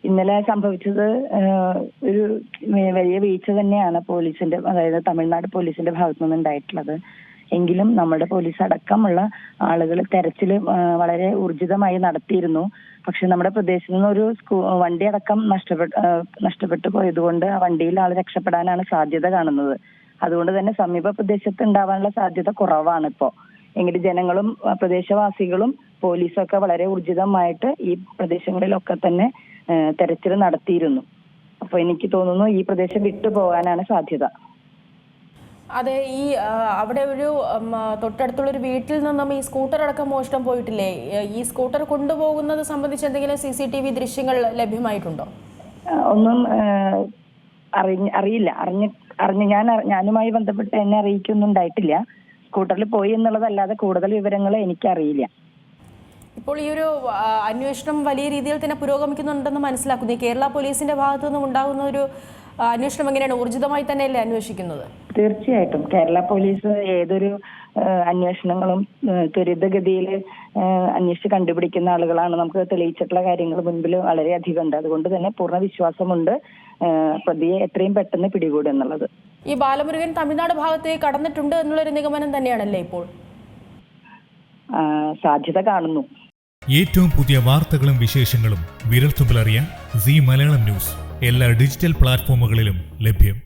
ഇന്നലെ സംഭവിച്ചത് ഒരു വലിയ വീഴ്ച തന്നെയാണ് പോലീസിന്റെ, അതായത് തമിഴ്നാട് പോലീസിന്റെ ഭാഗത്തു നിന്ന് ഉണ്ടായിട്ടുള്ളത്. എങ്കിലും നമ്മുടെ പോലീസ് അടക്കമുള്ള ആളുകൾ തെരച്ചിൽ വളരെ ഊർജിതമായി നടത്തിയിരുന്നു. പക്ഷെ നമ്മുടെ പ്രദേശത്ത് നിന്ന് ഒരു വണ്ടി അടക്കം നഷ്ടപ്പെട്ടു പോയതുകൊണ്ട് ആ വണ്ടിയിൽ ആൾ രക്ഷപ്പെടാനാണ് സാധ്യത കാണുന്നത്. അതുകൊണ്ട് തന്നെ സമീപ പ്രദേശത്ത് ഉണ്ടാവാനുള്ള സാധ്യത കുറവാണ് ഇപ്പോ. എങ്കിലും ജനങ്ങളും പ്രദേശവാസികളും പോലീസും ഒക്കെ വളരെ ഊർജിതമായിട്ട് ഈ പ്രദേശങ്ങളിലൊക്കെ തന്നെ തെരച്ചിൽ നടത്തിയിരുന്നു. അപ്പൊ എനിക്ക് തോന്നുന്നു ഈ പ്രദേശം വിട്ടു പോകാനാണ് സാധ്യത. അതെ, ഈ അവിടെ ഒരു തൊട്ടടുത്തുള്ളൊരു വീട്ടിൽ നിന്നും ഈ സ്കൂട്ടർ അടക്കം മോഷണം പോയിട്ടില്ലേ? ഈ സ്കൂട്ടർ കൊണ്ടുപോകുന്നത് സംബന്ധിച്ച് എന്തെങ്കിലും CCTV ദൃശ്യങ്ങൾ ലഭ്യമായിട്ടുണ്ടോ? ഒന്നും അറിയില്ല. ഞാനുമായി ബന്ധപ്പെട്ട് എന്നെ അറിയിക്കൊന്നും ഉണ്ടായിട്ടില്ല. സ്കൂട്ടറിൽ പോയി എന്നുള്ളതല്ലാതെ കൂടുതൽ വിവരങ്ങൾ എനിക്കറിയില്ല. ഇപ്പോൾ ഈ ഒരു അന്വേഷണം വലിയ രീതിയിൽ തന്നെ പുരോഗമിക്കുന്നുണ്ടെന്ന് മനസ്സിലാക്കുന്നു. കേരള പോലീസിന്റെ ഭാഗത്തു നിന്നും ഉണ്ടാകുന്ന ഒരു അന്വേഷണം എങ്ങനെയാണ്? ഊർജിതമായി തന്നെയല്ലേ അന്വേഷിക്കുന്നത്? തീർച്ചയായിട്ടും കേരള പോലീസ് ഏതൊരു അന്വേഷണങ്ങളും ത്വരിതഗതിയിൽ അന്വേഷിച്ച് കണ്ടുപിടിക്കുന്ന ആളുകളാണ്. നമുക്ക് തെളിയിച്ചിട്ടുള്ള കാര്യങ്ങൾ മുൻപിൽ വളരെയധികം ഉണ്ട്. അതുകൊണ്ട് തന്നെ പൂർണ്ണ വിശ്വാസമുണ്ട് പ്രതിയെ എത്രയും പെട്ടെന്ന് പിടികൂടും എന്നുള്ളത്. ഈ ബാലമുരുകൻ തമിഴ്നാട് ഭാഗത്തേക്ക് കടന്നിട്ടുണ്ട് എന്നുള്ളൊരു നിഗമനം തന്നെയാണല്ലേ ഇപ്പോൾ? സാധ്യത കാണുന്നു. ഏറ്റവും പുതിയ വാർത്തകളും വിശേഷങ്ങളും വിരൽത്തുമ്പിലറിയാൻ സീ മലയാളം ന്യൂസ് എല്ലാ ഡിജിറ്റൽ പ്ലാറ്റ്ഫോമുകളിലും ലഭ്യം.